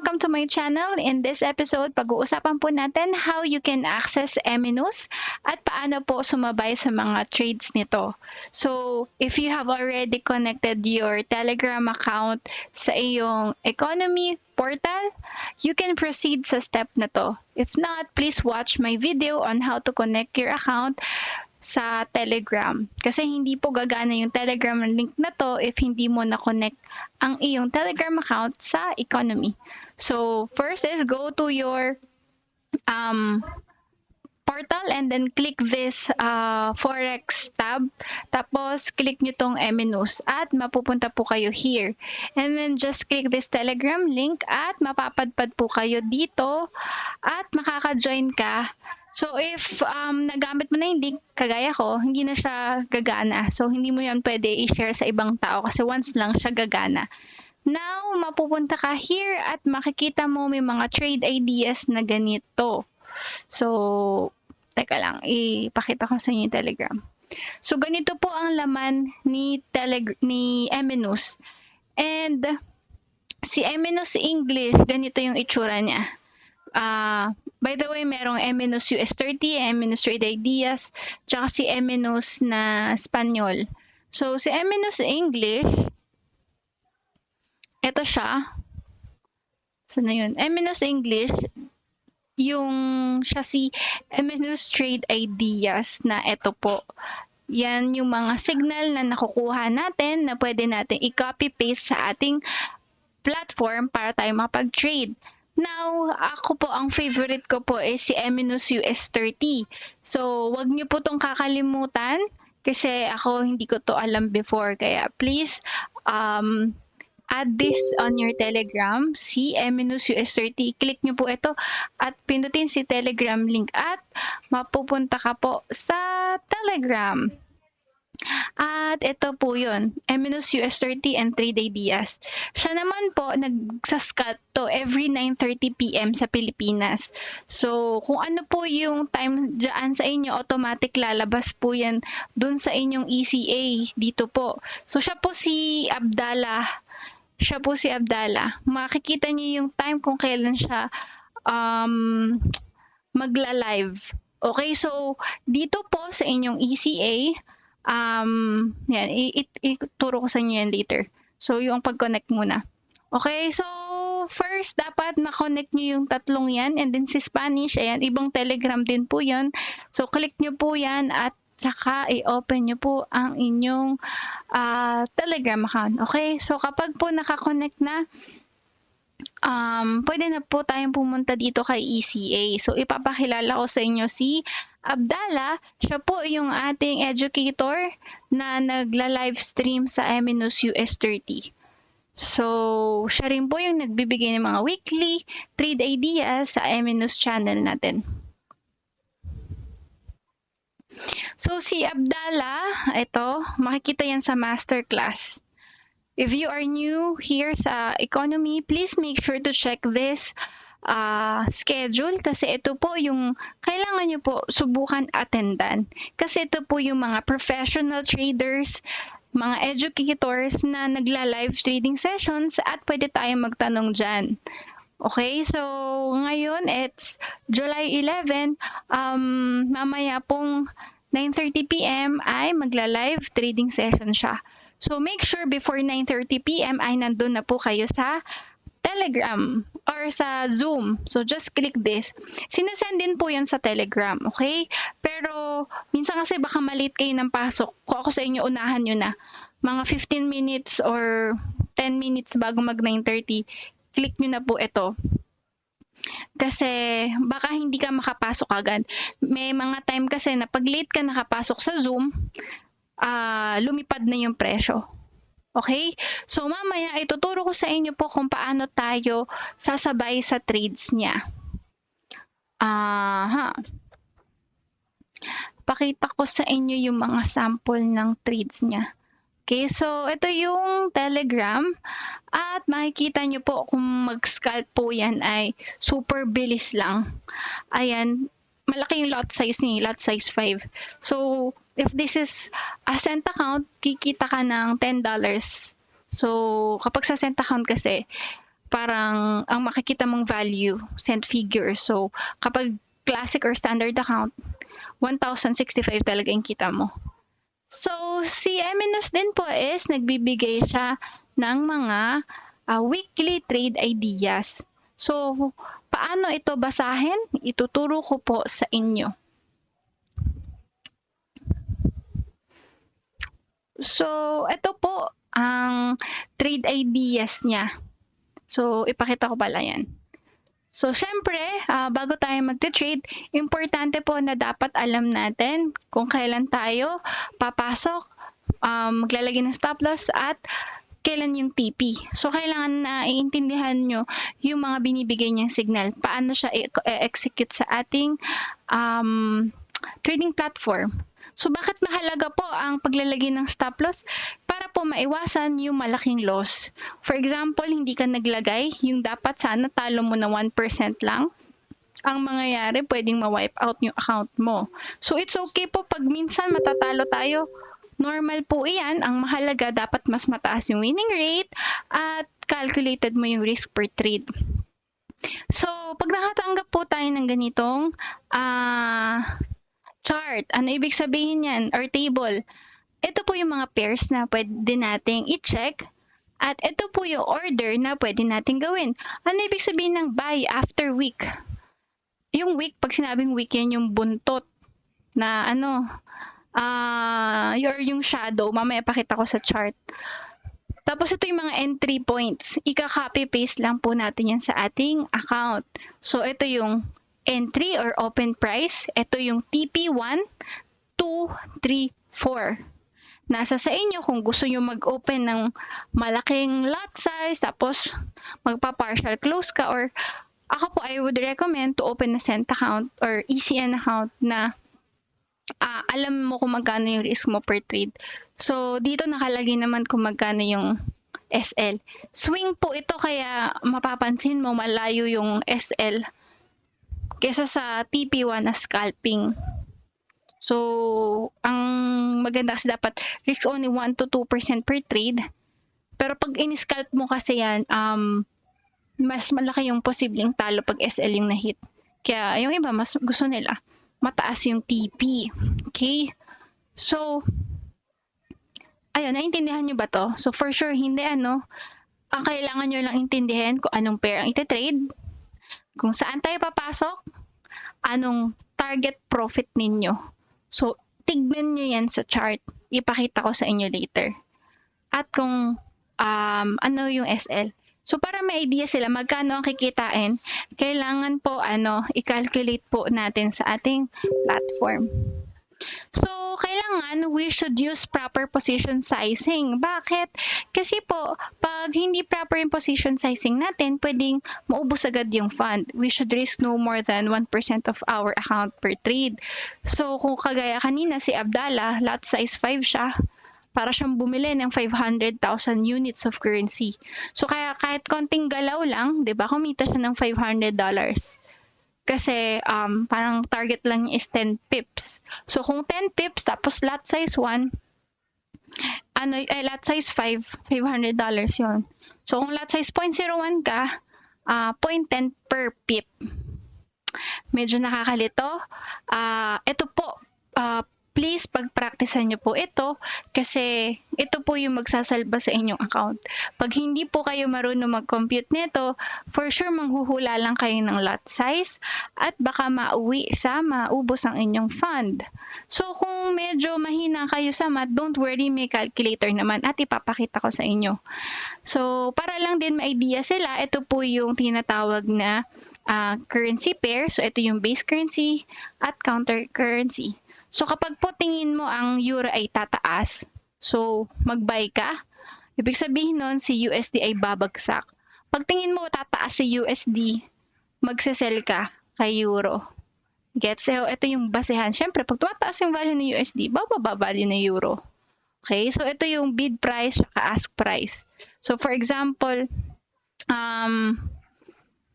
welcome to my channel. In this episode, pag-uusapan po natin how you can access Eminus at paano po sumabay sa mga trades nito. So, if you have already connected your Telegram account sa iyong economy portal, you can proceed sa step na to. If not, please watch my video on how to connect your account sa Telegram. Kasi hindi po gagana yung Telegram link na to if hindi mo na-connect ang iyong Telegram account sa economy. So, first is go to your portal and then click this Forex tab. Tapos, click nyo tong Eminus at mapupunta po kayo here. And then, just click this Telegram link at mapapadpad po kayo dito at makaka-join ka. So, if nagamit mo na yung link, kagaya ko, hindi na siya gagana. So, hindi mo yan pwede i-share sa ibang tao kasi once lang siya gagana. Now, mapupunta ka here at makikita mo may mga trade ideas na ganito. So, teka lang, ipakita ko sa inyo yung Telegram. So, ganito po ang laman ni Eminus. And, si Eminus English, ganito yung itsura niya. By the way, merong Eminus US30, Eminus Trade Ideas, tsaka si Eminus na Espanyol. So, si Eminus English, ito siya. Saan na yun? Eminus English, yung siya si Eminus Trade Ideas na ito po. Yan yung mga signal na nakukuha natin na pwede natin i-copy-paste sa ating platform para tayo makapag-trade. Now, ako po, ang favorite ko po is si Eminus US30. So, wag niyo po itong kakalimutan kasi ako hindi ko to alam before. Kaya please, add this on your Telegram, si Eminus US30. Click niyo po ito at pindutin si Telegram link at mapupunta ka po sa Telegram. At ito po yun, Eminus US30 and Trade Ideas. Siya naman po, nagsascat to every 9:30 p.m. sa Pilipinas. So, kung ano po yung time dyan sa inyo, automatic lalabas po yan dun sa inyong ECA dito po. So, siya po si Abdallah. Makikita niyo yung time kung kailan siya magla-live. Okay, so dito po sa inyong ECA, yan, ituro ko sa inyo yan later. So, yung pag-connect muna. Okay, so first, dapat na-connect nyo yung tatlong yan. And then si Spanish, ayan, ibang Telegram din po yan. So, click nyo po yan at saka i-open nyo po ang inyong Telegram account. Okay, so kapag po naka-connect na, pwede na po tayong pumunta dito kay ECA. So, ipapakilala ko sa inyo si Abdallah. Siya po yung ating educator na nagla-live stream sa Eminus US30. So, siya rin po yung nagbibigay ng mga weekly trade ideas sa Eminus channel natin. So, si Abdallah, ito, makikita yan sa masterclass. If you are new here sa economy, please make sure to check this schedule kasi ito po yung kailangan nyo po subukan attendan. Kasi ito po yung mga professional traders, mga educators na nagla-live trading sessions at pwede tayong magtanong dyan. Okay, so ngayon it's July 11, mamaya pong 9:30 p.m. ay magla-live trading session siya. So, make sure before 9:30 p.m. ay nandun na po kayo sa Telegram or sa Zoom. So, just click this. Sinasend din po yan sa Telegram, okay? Pero, minsan kasi baka malate kayo ng pasok. Kung ako sa inyo, unahan nyo na. Mga 15 minutes or 10 minutes bago mag 9:30, click nyo na po ito. Kasi baka hindi ka makapasok agad. May mga time kasi na pag late ka nakapasok sa Zoom, lumipad na yung presyo. Okay? So, mamaya ituturo ko sa inyo po kung paano tayo sasabay sa trades niya. Pakita ko sa inyo yung mga sample ng trades niya. Okay, so ito yung Telegram at makikita nyo po kung mag-scalp po yan ay super bilis lang. Ayan, malaki yung lot size niya, lot size 5. So, if this is a cent account, kikita ka ng $10. So, kapag sa cent account kasi, parang ang makikita mong value, cent figure. So, kapag classic or standard account, 1,065 talaga yung kita mo. So, si MNOS din po is nagbibigay siya ng mga weekly trade ideas. So, paano ito basahin? Ituturo ko po sa inyo. So, ito po ang trade ideas niya. So, ipakita ko pala yan. So, syempre, bago tayo mag-trade, importante po na dapat alam natin kung kailan tayo papasok, maglalagay ng stop loss at kailan yung TP. So, kailangan na iintindihan nyo yung mga binibigay niyang signal. Paano siya execute sa ating trading platform. So, bakit mahalaga po ang paglalagay ng stop loss? Para po maiwasan yung malaking loss. For example, hindi ka naglagay, yung dapat sana talo mo na 1% lang. Ang mangyayari, pwedeng ma-wipe out yung account mo. So, it's okay po pag minsan matatalo tayo. Normal po iyan. Ang mahalaga, dapat mas mataas yung winning rate at calculated mo yung risk per trade. So, pag nakatanggap po tayo ng ganitong chart, ano ibig sabihin yan? Or table. Ito po yung mga pairs na pwede nating i-check. At ito po yung order na pwede nating gawin. Ano ibig sabihin ng buy after week? Yung week, pag sinabing week yan, yung buntot na yung shadow. Mamaya pakita ko sa chart. Tapos ito yung mga entry points. Ika-copy paste lang po natin yan sa ating account. So ito yung entry or open price. Ito yung TP1, 2, 3, 4. Nasa sa inyo kung gusto nyo mag-open ng malaking lot size, tapos magpa-partial close ka, or ako po, I would recommend to open a cent account or ECN account na alam mo kung magkano yung risk mo per trade. So, dito nakalagay naman kung magkano yung SL. Swing po ito, kaya mapapansin mo malayo yung SL kesa sa TP1 na scalping. So, ang maganda kasi dapat risk only 1 to 2% per trade. Pero pag in-scalp mo kasi yan, mas malaki yung posibleng talo pag SL yung na-hit. Kaya yung iba, mas gusto nila mataas yung TP. Okay? So, ayun, naintindihan nyo ba to? So, for sure, hindi ang kailangan nyo lang intindihan kung anong pair ang iti-trade, kung saan tayo papasok, anong target profit ninyo. So, tignan nyo yan sa chart. Ipakita ko sa inyo later. At kung ano yung SL. So, para may idea sila magkano ang kikitain, kailangan po i-calculate po natin sa ating platform. So, kailangan we should use proper position sizing. Bakit? Kasi po, pag hindi proper yung position sizing natin, pwedeng maubos agad yung fund. We should risk no more than 1% of our account per trade. So, kung kagaya kanina si Abdallah, lot size 5 siya, para siyang bumili ng 500,000 units of currency. So, kaya kahit konting galaw lang, di ba, kumita siya ng $500. Kasi parang target lang niya is 10 pips. So, kung 10 pips, tapos lot size 1, lot size 5, $500 yon. So, kung lot size 0.01 ka, 0.10 per pip. Medyo nakakalito. Ito po, please pag-practicean nyo po ito kasi ito po yung magsasalba sa inyong account. Pag hindi po kayo marunong mag-compute nito, for sure manghuhula lang kayo ng lot size at baka maubos ang inyong fund. So kung medyo mahina kayo sa math, don't worry, may calculator naman at ipapakita ko sa inyo. So para lang din ma-idea sila, ito po yung tinatawag na currency pair. So ito yung base currency at counter currency. So, kapag po tingin mo ang euro ay tataas, so mag-buy ka, ibig sabihin nun si USD ay babagsak. Pag tingin mo tataas si USD, magsesell ka kay euro. Gets? So, ito yung basehan. Siyempre, pag tumataas yung value ng USD, bababa value ng euro. Okay? So, ito yung bid price at ask price. So, for example,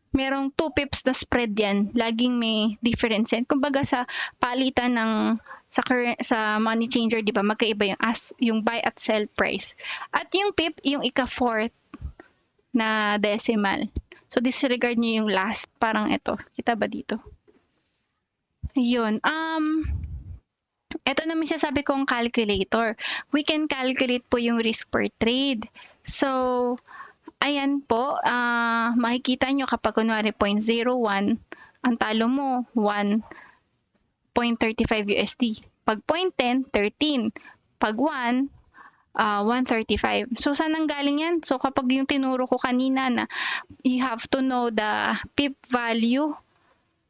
merong 2 pips na spread yan. Laging may difference yan. Kumbaga sa palitan ng sa money changer, di ba, magkaiba yung buy at sell price. At yung pip, yung ika-fourth na decimal. So, disregard nyo yung last. Parang ito. Kita ba dito? Yun. Ito na sasabi kong calculator. We can calculate po yung risk per trade. So, ayan po. Makikita nyo kapag kunwari 0.01, ang talo mo 1.35 USD. Pag 0.10, 13. Pag 1, 135. So, saan ang galing yan? So, kapag yung tinuro ko kanina na you have to know the pip value,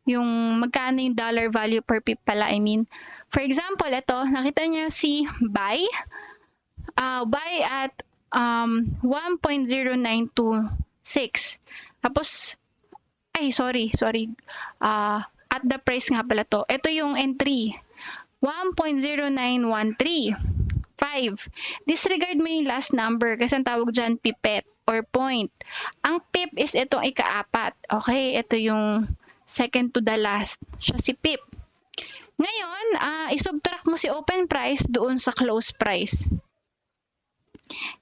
yung magkano yung dollar value per pip pala, I mean. For example, ito, nakita niyo si buy at 1.0926. Tapos, sorry. At the price nga pala to. Ito yung entry. 1.0913.5. Disregard mo yung last number kasi ang tawag dyan pipet or point. Ang pip is itong ikaapat. Okay, ito yung second to the last. Siya si pip. Ngayon, isubtract mo si open price doon sa close price.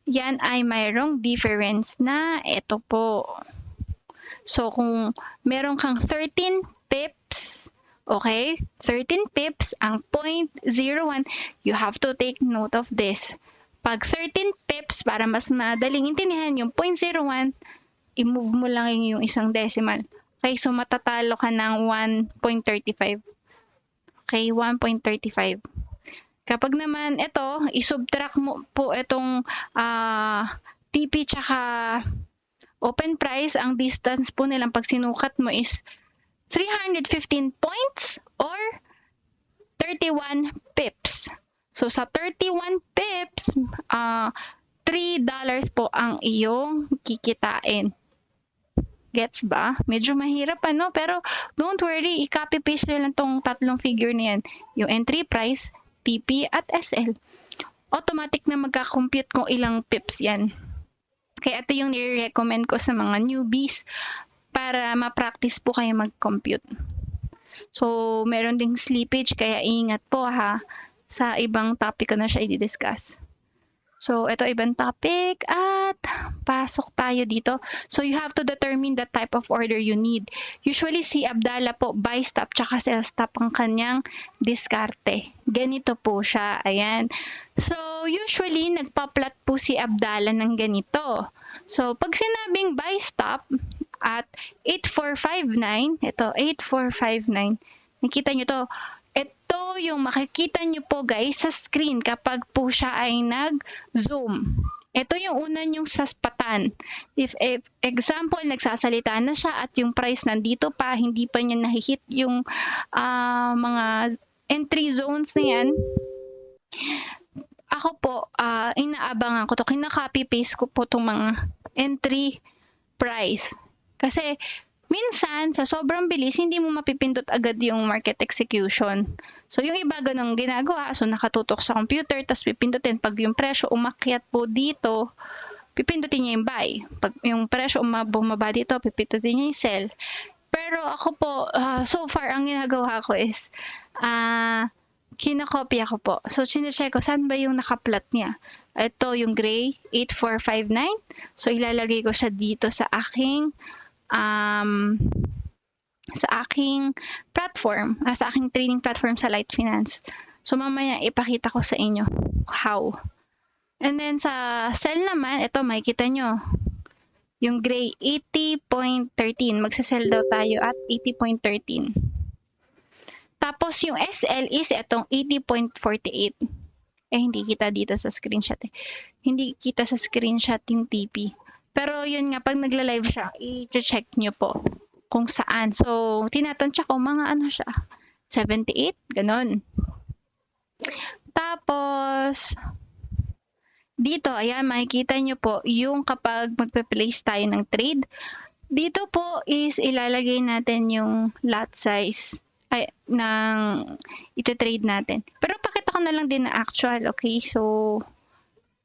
Yan ay mayroong difference na ito po. So, kung meron kang 13 pips, okay? 13 pips, ang 0.01, you have to take note of this. Pag 13 pips, para mas madaling intindihan yung 0.01, i-move mo lang yung isang decimal. Okay, so matatalo ka ng 1.35. Okay, 1.35. Kapag naman ito, isubtract mo po itong TP tsaka open price, ang distance po nilang pag sinukat mo is 315 points or 31 pips. So, sa 31 pips, $3 po ang iyong kikitain. Gets ba? Medyo mahirap ano, pero don't worry, i-copy paste nyo lang tong tatlong figure na yan. Yung entry price, TP at SL. Automatic na magka-compute kung ilang pips yan. Kaya ito yung nire-recommend ko sa mga newbies para ma-practice po kayo mag-compute. So, meron ding slippage, kaya ingat po ha. Sa ibang topic ko na siya i-discuss. So, ito ibang topic at pasok tayo dito. So, you have to determine the type of order you need. Usually, si Abdallah po, buy stop tsaka sell stop ang kanyang diskarte. Ganito po siya. Ayan. So, usually, nagpa-plot po si Abdallah ng ganito. So, pag sinabing buy stop at 8459, ito, 8459, nakita nyo to, ito yung makikita nyo po guys sa screen kapag po siya ay nag-zoom. Ito yung una nyong saspatan. If example, nagsasalita na siya at yung price nandito pa, hindi pa niya nahihit yung mga entry zones na yan, ako po, inaabangan ko to. Kina-copy paste ko po itong mga entry price. Kasi, minsan, sa sobrang bilis, hindi mo mapipindot agad yung market execution. So, yung iba ganun ginagawa. So, nakatutok sa computer, tapos pipindutin. Pag yung presyo umakyat po dito, pipindutin niya yung buy. Pag yung presyo bumaba dito, pipindutin niya yung sell. Pero ako po, so far, ang ginagawa ko is, kinakopya ko po. So, sinecheck ko, saan ba yung nakaplot niya? Ito, yung gray, 8459. So, ilalagay ko siya dito sa aking platform, sa aking trading platform sa Light Finance. So, mamaya ipakita ko sa inyo how. And then, sa sell naman, ito, makikita nyo. Yung gray, 80.13. Magsasell daw tayo at 80.13. Tapos, yung SL is itong 80.48. Hindi kita dito sa screenshot eh. Hindi kita sa screenshot yung TP. Pero yun nga, pag nagla-live siya, i-check nyo po kung saan. So, tinatansya ko mga ano siya, 78, ganun. Tapos, dito, ayan, makikita nyo po yung kapag magpe-place tayo ng trade. Dito po is ilalagay natin yung lot size ng ite-trade natin. Pero pakita ko na lang din na actual, okay? So,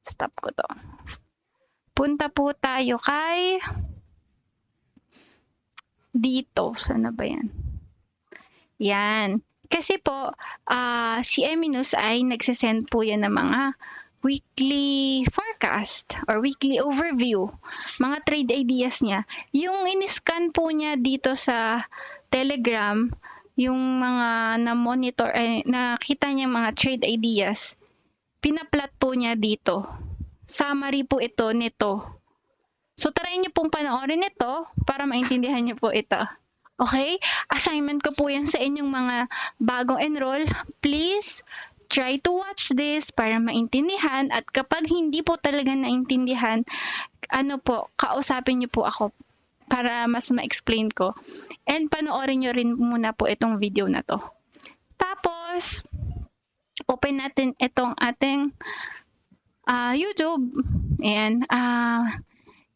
stop ko to. Punta po tayo kay dito. Sana ba yan? Yan. Kasi po, si Eminus ay nagsasend po yan ng mga weekly forecast or weekly overview, mga trade ideas niya, yung in-scan po niya dito sa Telegram, yung mga na-monitor, nakita niya mga trade ideas, pinaplot po niya dito. Summary po ito nito. So, try niyo pong panoorin ito para maintindihan niyo po ito. Okay? Assignment ko po yan sa inyong mga bagong enroll. Please, try to watch this para maintindihan, at kapag hindi po talaga naintindihan, kausapin niyo po ako para mas ma-explain ko. And panoorin niyo rin muna po itong video na to. Tapos, open natin itong ating YouTube. Ayan.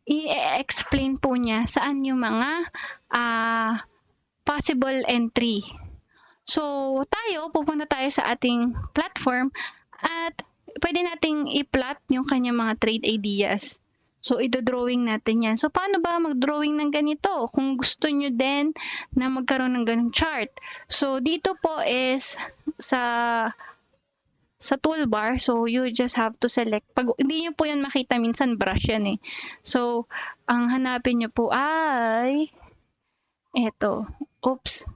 I-explain po niya saan yung mga possible entry. So, pupunta tayo sa ating platform at pwede nating i-plot yung kanyang mga trade ideas. So, ito-drawing natin yan. So, paano ba mag-drawing ng ganito? Kung gusto nyo din na magkaroon ng ganong chart. So, dito po is sa toolbar, so you just have to select. Pag hindi nyo po yan makita, minsan brush yan eh. So, ang hanapin nyo po ay eto. Oops.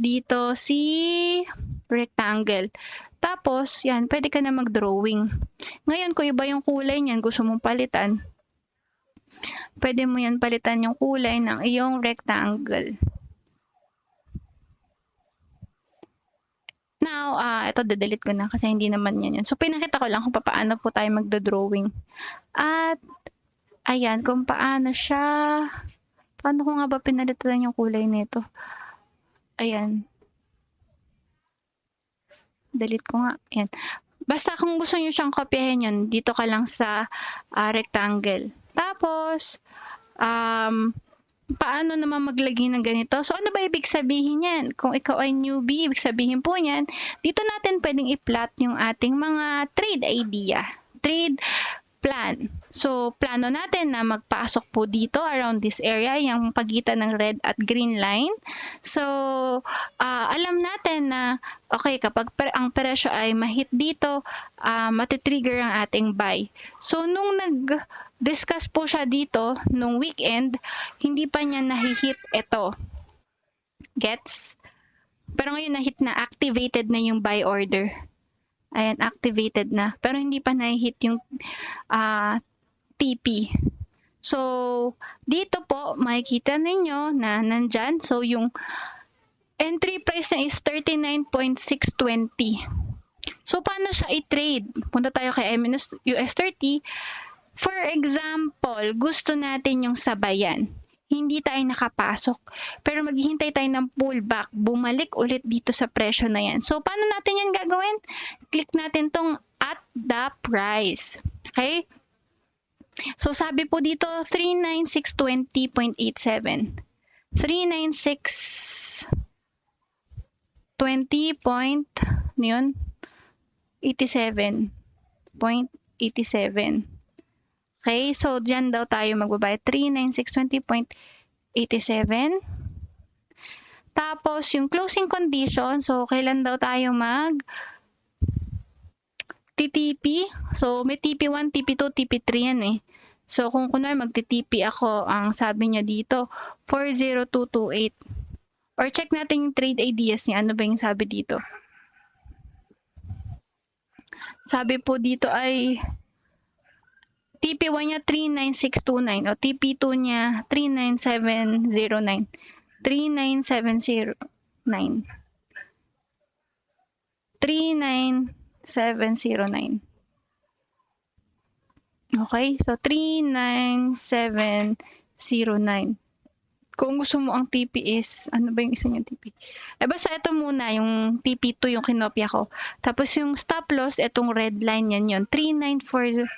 Dito si rectangle. Tapos, yan, pwede ka na mag-drawing. Ngayon, kung iba yung kulay niyan, gusto mong palitan, pwede mo yan palitan yung kulay ng iyong rectangle. Now, ito delete ko na kasi hindi naman yan yun. So, pinakita ko lang kung paano po tayo magdo-drawing. At, ayan, kung paano siya. Paano ko nga ba pinalitan yung kulay nito? Ayan. Delete ko nga. Ayan. Basta kung gusto nyo siyang kopyahin yun, dito ka lang sa rectangle. Tapos, paano naman maglagay ng ganito? So, ano ba ibig sabihin yan? Kung ikaw ay newbie, ibig sabihin po yan, dito natin pwedeng i-plot yung ating mga trade idea, trade plan. So, plano natin na magpasok po dito around this area, yung pagitan ng red at green line. So, alam natin na, okay, kapag ang presyo ay mahit dito, matitrigger ang ating buy. So, nung discuss po siya dito nung weekend, hindi pa niya nahihit ito. Gets? Pero ngayon nahit na, activated na yung buy order. Ayan, activated na. Pero hindi pa nahihit yung TP. So, dito po, makikita ninyo na nandyan. So, yung entry price niya is 39.620. So, paano siya i-trade? Punta tayo kay M-US30. For example, gusto natin yung sabayan. Hindi tayo nakapasok. Pero maghihintay tayo ng pullback. Bumalik ulit dito sa presyo na yan. So, paano natin yan gagawin? Click natin tong at the price. Okay? So, sabi po dito, 39620.87. 39620.87. Okay, so dyan daw tayo magbabayad 39620.87. Tapos yung closing condition, so kailan daw tayo TTP? So may TP1, TP2, TP3 yan eh. So kung kunwari magti-TP ako, ang sabi niya dito 40228. Or check natin yung trade ideas niya. Ano ba yung sabi dito? Sabi po dito ay TP1 niya 39629 o TP2 niya 39709. 39709. 39709. Okay, so 39709. Kung gusto mo ang TP is, ano ba yung isa niyang TP? Basta ito muna, yung TP2 yung kinopya ko. Tapos yung stop loss, itong red line yan yun. 39482.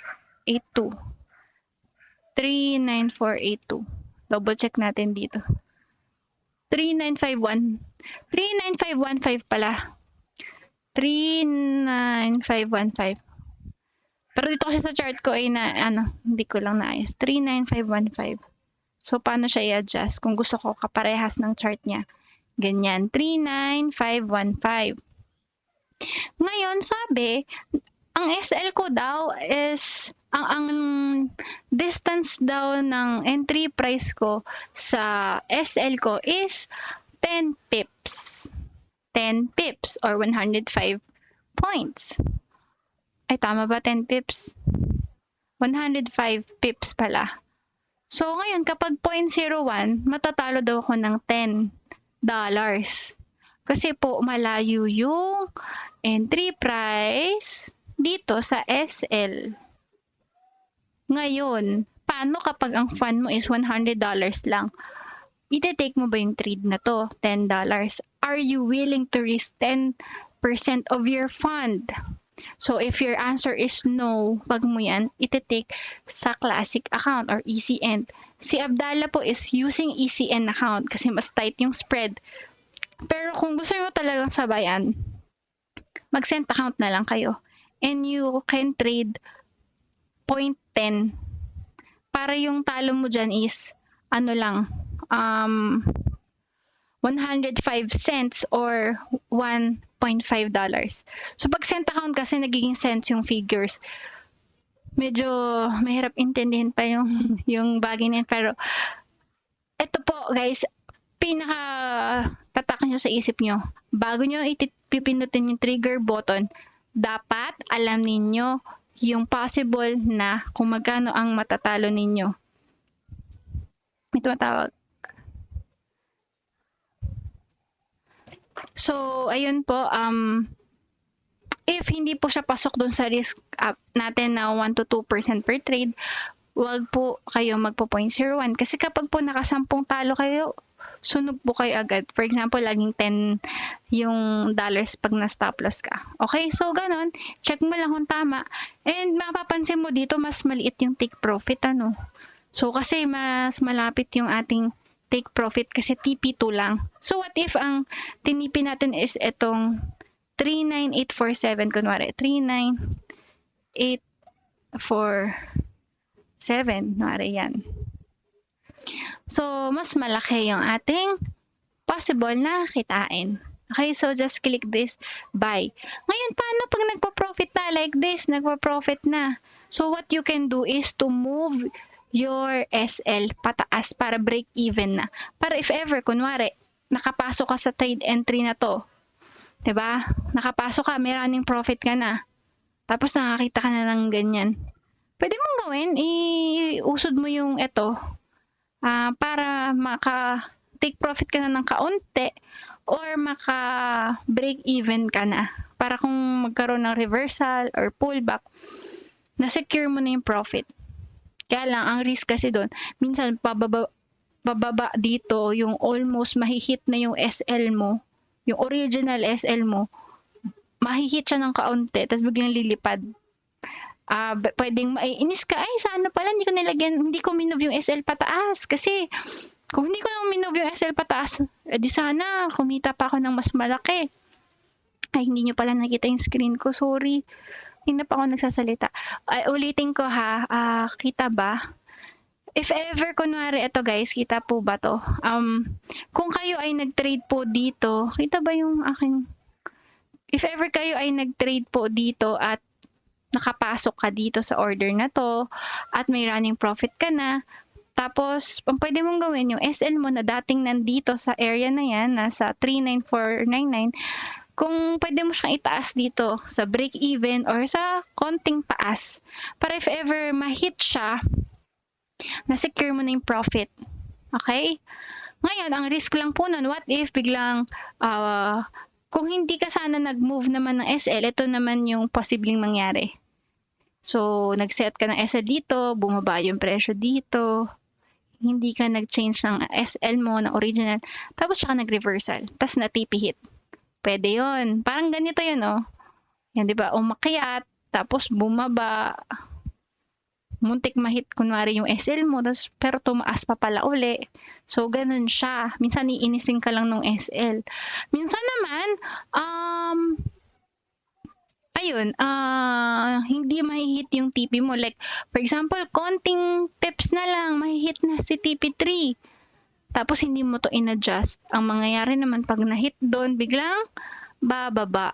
39482. Double check natin dito. 3951. 39515 pala. 39515. Pero dito kasi sa chart ko ay hindi ko lang naayos. 39515. So, paano siya i-adjust? Kung gusto ko kaparehas ng chart niya. Ganyan. 39515. Ngayon, sabi, ang SL ko daw is ang distance daw ng entry price ko sa SL ko is 10 pips. 10 pips or 105 points. Ay, tama ba 10 pips? 105 pips pala. So, ngayon, kapag 0.01, matatalo daw ako ng $10. Kasi po, malayo yung entry price dito sa SL. Ngayon, paano kapag ang fund mo is $100 lang? Ite-take mo ba yung trade na to? $10. Are you willing to risk 10% of your fund? So, if your answer is no, wag mo yan ite-take sa classic account or ECN. Si Abdallah po is using ECN account kasi mas tight yung spread. Pero kung gusto nyo talagang sabayan, mag-cent account na lang kayo. And you can trade 0.10. Para yung talo mo dyan is, ano lang, 105 cents or $1.5. So, pag cent account kasi nagiging cents yung figures. Medyo mahirap intindihin pa yung bagay na yun. Pero, ito po guys, pinaka tatak nyo sa isip nyo. Bago nyo pipindutin yung trigger button, dapat alam ninyo yung possible na kung magkano ang matatalo ninyo. May tumatawag. So, ayun po, if hindi po siya pasok dun sa risk natin na 1 to 2% per trade, wag po kayo magpo 0.01. Kasi kapag po nakasampung talo kayo, sunog po kayo agad. For example, laging 10 yung dollars pag na-stop loss ka. Okay? So, ganun. Check mo lang kung tama. And mapapansin mo dito, mas maliit yung take profit, ano? So, kasi mas malapit yung ating take profit kasi TP2 lang. So, what if ang tinipi natin is itong 39847, kunwari, 39847, kunwari yan. So, mas malaki yung ating possible na kitain. Okay, so just click this buy. Ngayon, paano pag nagpa-profit na like this? Nagpa-profit na. So, what you can do is to move your SL pataas para break even na. Para if ever, kunwari, nakapasok ka sa trade entry na to, diba? Nakapasok ka, may running profit ka na. Tapos nakakita ka na ng ganyan. Pwede mong gawin, iusod mo yung ito para maka-take profit ka na ng kaunti or maka-break even ka na. Para kung magkaroon ng reversal or pullback, na-secure mo na yung profit. Kaya lang, ang risk kasi doon, minsan bababa dito, yung almost mahihit na yung SL mo, yung original SL mo, mahihit siya ng kaunti, tapos biglang lilipad. Pwedeng maiinis ka, ay sana pala hindi ko minove yung SL pataas. Kasi kung hindi ko minove yung SL pataas, di sana kumita pa ako ng mas malaki. Ay, hindi nyo pala nakita yung screen ko, sorry. Hindi pa ako nagsasalita. Ulitin ko ha, kita ba? If ever, kunwari, ito guys, kita po ba to? Kung kayo ay nag-trade po dito, kita ba yung aking... If ever kayo ay nag-trade po dito at nakapasok ka dito sa order na to, at may running profit ka na, tapos, ang pwede mong gawin, yung SL mo na dating nandito sa area na yan, nasa 39499, kung pwede mo siyang itaas dito sa break even or sa konting taas, para if ever ma-hit siya, na-secure mo na yung profit. Okay? Ngayon, ang risk lang po nun, what if biglang, kung hindi ka sana nag-move naman ng SL, ito naman yung posibleng mangyari. So, nag-set ka ng SL dito, bumaba yung presyo dito, hindi ka nag-change ng SL mo na original, tapos siya ka nag-reversal, tapos na-TP hit. Pwede yun. Parang ganito yun, oh. Yan, di ba? Umakyat, tapos bumaba, muntik mahit kunwari yung SL mo, tapos, pero tumaas pa pala uli. So, ganun siya. Minsan, iinisin ka lang ng SL. Minsan naman, hindi mahihit yung TP mo. Like, for example, konting pips na lang, mahihit na si TP3. Tapos, hindi mo to in-adjust. Ang mangyayari naman, pag na-hit doon, biglang bababa.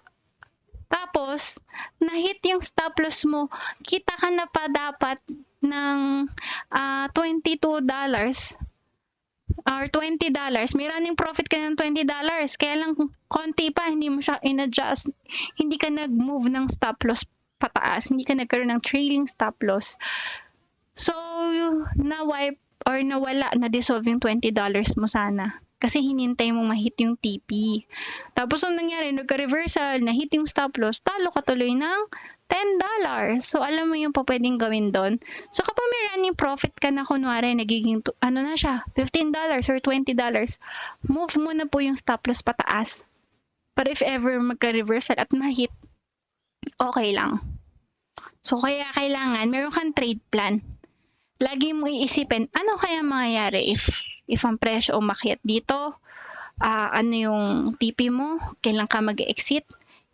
Tapos, na-hit yung stop loss mo, kita ka na pa dapat ng $22 or $20. May running profit ka ng $20. Kaya lang konti pa, hindi mo siya in-adjust. Hindi ka nag-move ng stop loss pataas. Hindi ka nagkaroon ng trailing stop loss. So, na-wipe or nawala, na-dissolve yung $20 mo sana. Kasi hinintay mong ma-hit yung TP. Tapos, ang nangyari, nagka-reversal, na-hit yung stop loss, talo ka tuloy ng $10. So, alam mo yung pa pwedeng gawin doon. So, kapag may running profit ka na, kunwari, nagiging, na siya, $15 or $20, move mo na po yung stop loss pataas. But if ever magka-reversal at ma-hit, okay lang. So, kaya kailangan, meron kang trade plan. Lagi mo iisipin, ano kaya mangyayari if ang presyo umakyat dito? Ano yung TP mo? Kailan ka mag-exit?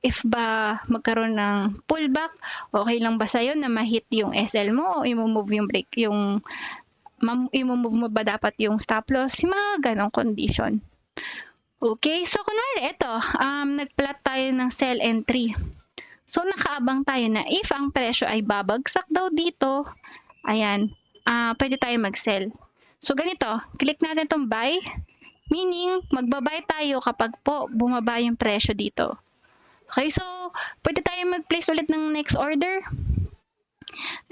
If ba magkaroon ng pullback, okay lang ba sa'yo na ma-hit yung SL mo o i-move yung break, i-move mo ba dapat yung stop loss? Yung mga ganong condition. Okay, so kunwari ito, nag-plot tayo ng sell entry. So nakaabang tayo na if ang presyo ay babagsak daw dito, ayan, pwede tayo mag-sell. So ganito, click natin itong buy, meaning magbabuy tayo kapag po bumaba yung presyo dito. Okay, so pwede tayo mag-place ulit ng next order.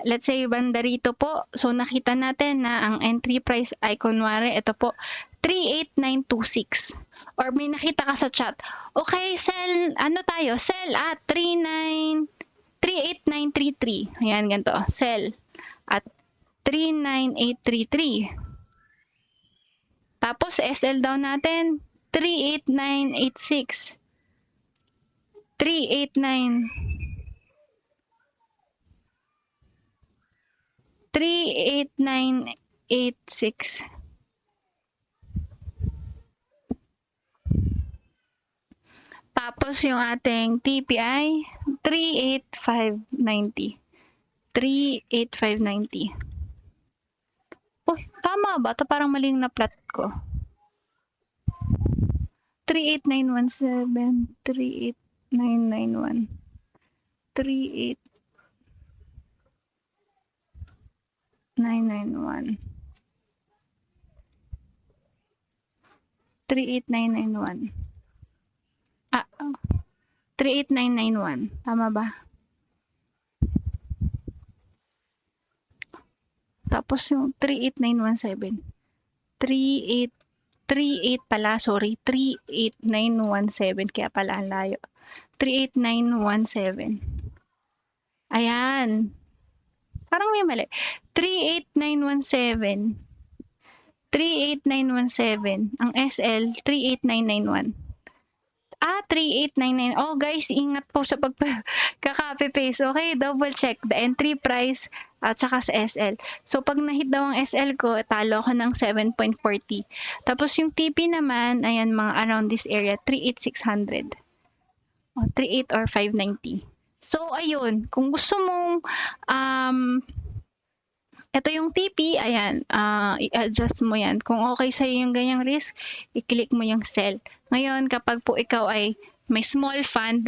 Let's say banda rito po, so nakita natin na ang entry price ay kunwari, ito po, 38926. Or may nakita ka sa chat, okay, sell, sell at 38933. Ayan, ganito, sell at 39833. Tapos, SL daw natin, 38986. 389. 38986. Tapos, yung ating TPI, 38590. 38590. Oh, tama ba? Ito parang maling na-plot ko. 38917, 38991, 38991, 38991. 38991. Tama ba? Tapos yung 38917. 38 pala, sorry. 38917. Kaya pala ang layo. 38917. Ayan. Parang may mali. 38917. 38917. Ang SL, 38991. 3899. Oh, guys, ingat po sa pagka-copy paste. Okay, double check the entry price at saka sa SL. So, pag na-hit daw ang SL ko, talo ako ng 7.40. Tapos, yung TP naman, ayan, mga around this area, 38600. 38 or 590. So, ayun, kung gusto mong ito yung TP, ayan, i-adjust mo yan. Kung okay sa'yo yung ganyang risk, i-click mo yung sell. Ngayon, kapag po ikaw ay may small fund,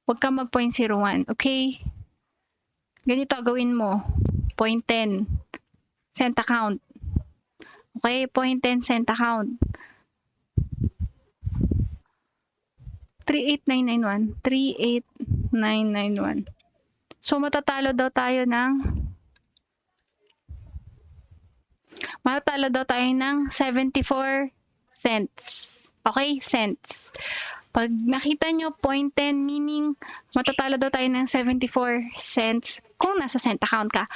huwag ka mag 0.01, okay? Ganito gawin mo, 0.10 cent account. Okay, 0.10 cent account. 38991, 38991. So, matatalo daw tayo ng 74 cents. Okay? Cents. Pag nakita nyo 0.10, meaning matatalo daw tayo ng 74 cents kung nasa cent account ka,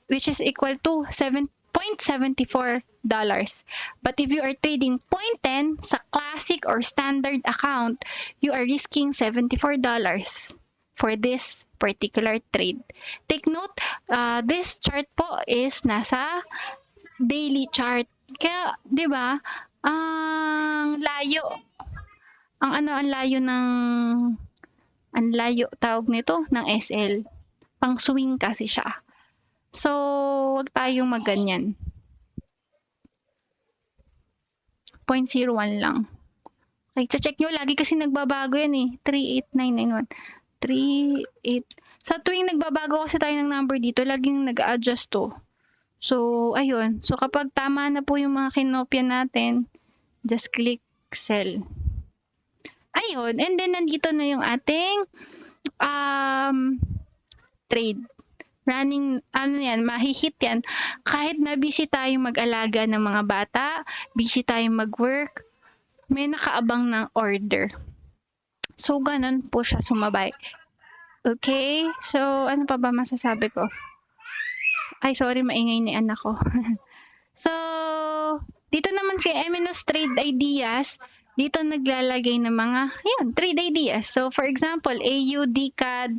which is equal to $7.74. But if you are trading 0.10 sa classic or standard account, you are risking $74 for this particular trade. Take note, this chart po is nasa daily chart. Kaya, 'di ba? Ang layo. Ang layo tawag nito ng SL. Pang swing kasi siya. So, wag tayong maganyan. 0.01 lang. Okay, check nyo lagi kasi nagbabago yan eh. 38991. 3, 8. Sa tuwing nagbabago kasi tayo ng number dito, laging nag-a-adjust to. So, ayun. So, kapag tama na po yung mga kinopya natin, just click sell. Ayun. And then, nandito na yung ating trade. Running, ano yan, mahihit yan. Kahit na busy tayong mag-alaga ng mga bata, busy tayong mag-work, may nakaabang ng order. So, ganun po siya sumabay. Okay? So, ano pa ba masasabi ko? Ay, sorry, maingay ni anak ko. So, dito naman si Eminus Trade Ideas, dito naglalagay ng mga, ayan, trade ideas. So, for example, AUD CAD,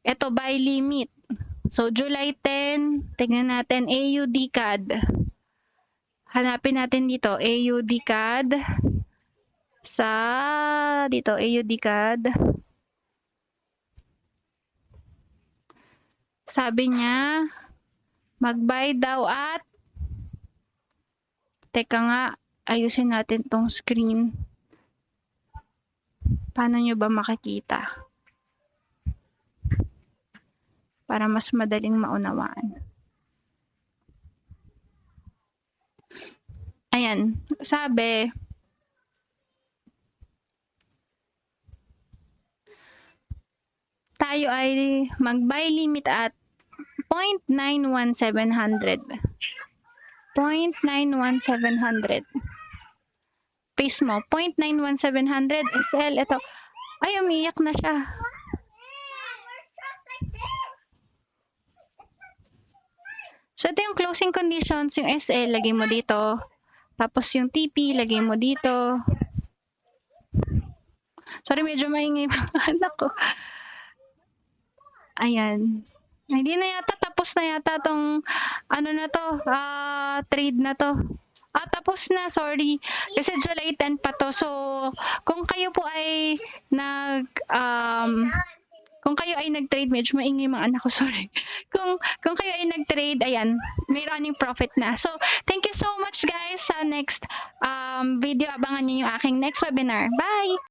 ito buy limit. So, July 10, tignan natin, AUD CAD. Hanapin natin dito, AUD CAD. Dito, AUD CAD. Sabi niya, mag-buy daw at, teka nga, ayusin natin tong screen. Paano nyo ba makikita? Para mas madaling maunawaan. Ayan, sabi, tayo ay mag-buy limit at 0.91700. 0.91700. Paste mo, 0.91700 SL. Ito, ay umiyak na siya. So, ito yung closing conditions. Yung SL, lagay mo dito. Tapos yung TP, lagay mo dito. Sorry, medyo maingay mga anak ko. Ayan. Hindi na yata, tapos na yata tong, ano na to, trade na to. Tapos na, sorry. Kasi July 10 pa to. So, kung kayo po ay nag-trade, medyo maingay mga anak ko, sorry. Kung kayo ay nag-trade, ayan, may running profit na. So, thank you so much guys. Sa next video, abangan niyo yung aking next webinar. Bye!